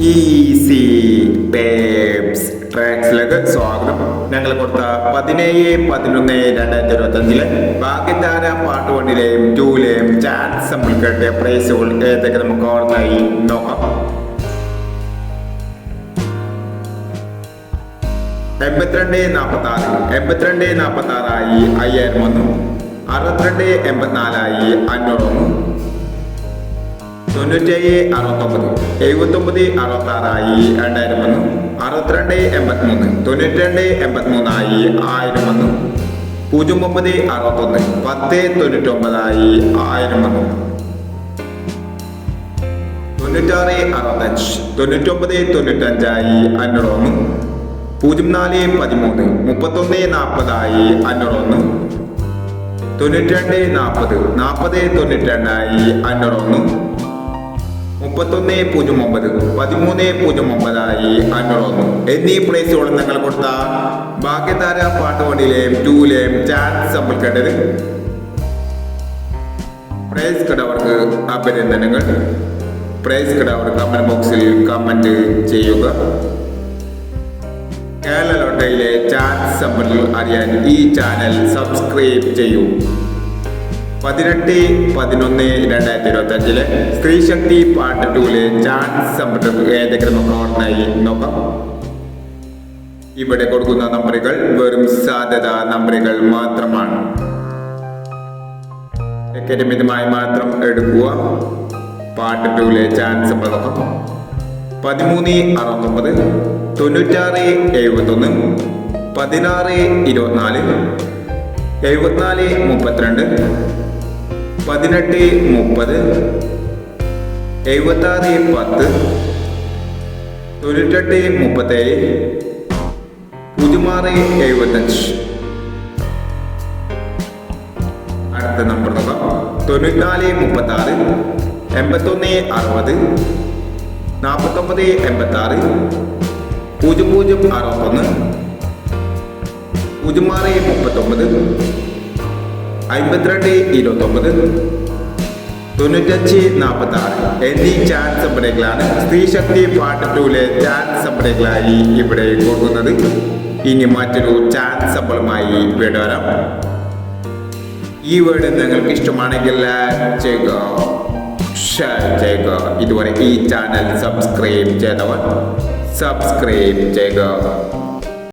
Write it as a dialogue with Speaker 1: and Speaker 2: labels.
Speaker 1: Easy babes ട്രാക്സിലേക്ക് സ്വാഗതം. ഞങ്ങൾ കൊടുത്ത 17/11/2025 ഭാഗ്യധാര പാർട്ട് 1-ലെയും 2-ലെയും ചാൻസ് നമ്മൾ കേട്ടിയ പ്രൈസുകൾ ഏതൊക്കെ നമുക്ക് ഓർമ്മയായി നോക്കാം. 82-46 5000 വന്നു. 62-84 500 97-69 79-66 2000 വന്നു. 62-83 92-83 1000 വന്നു. 09-61 10-99 1000 വന്നു. 96-65 99-95 500 വന്നു. 04-13 31-40 500 വന്നു. 92-40 40-92 500 വന്നു. 31-09 13-09 500 എന്നീ പ്രൈസുകൾ നിങ്ങൾ കൊടുത്ത ഭാഗ്യധാര പാർട്ട് 1-ലെയും 2-ലെയും ചാൻസ് നമ്മൾ കേട്ടത്. പ്രൈസ് കിടവർക്ക് അഭിനന്ദനങ്ങൾ. പ്രൈസ് കിടവർ കമന്റ് ബോക്സിൽ കമന്റ് ചെയ്യുക. കേരള ലോട്ടറിയിലെ ചാൻസ് നമ്പറുകൾ അറിയാൻ ഈ ചാനൽ സബ്സ്ക്രൈബ് ചെയ്യൂ. 18-11-2025 സ്ത്രീശക്തി പാർട്ട് 2-ലെ ചാൻസ് നമ്പറുകൾ ഏതൊക്കെ നമുക്ക് ഓർമ്മയായി നോക്കാം. ഇവിടെ കൊടുക്കുന്ന നമ്പറുകൾ വെറും സാധ്യത നമ്പറുകൾ മാത്രമാണ്. അക്കാദമികമായി മാത്രം എടുക്കുക. പാർട്ട് 2-ലെ ചാൻസ് നമ്പർ നോക്കാം. 13-69 96-71 16-24 74-32 18-30 76-10 98-37 06-75. അടുത്ത നമ്പർ നോക്കാം. 94-36 81-60 49-86 00-61 06-39 52-29 95-46 എന്നീ ചാൻസ് നമ്പറുകളാണ് സ്ത്രീശക്തി പാർട്ട് 2-ലെ ചാൻസ് നമ്പറുകളായി ഇവിടെ കൊടുക്കുന്നത്. ഇനി മറ്റൊരു ചാൻസ് നമ്പറുമായി വീണ്ടും വരാം. ഈ വീഡിയോ നിങ്ങൾക്ക് ഇഷ്ടമാണെങ്കിൽ ലൈക്ക് ചെയ്യുക, ഷെയർ ചെയ്യുക. ഇതുവരെ ഈ ചാനൽ സബ്സ്ക്രൈബ് ചെയ്തവർ സബ്സ്ക്രൈബ് ചെയ്യുക.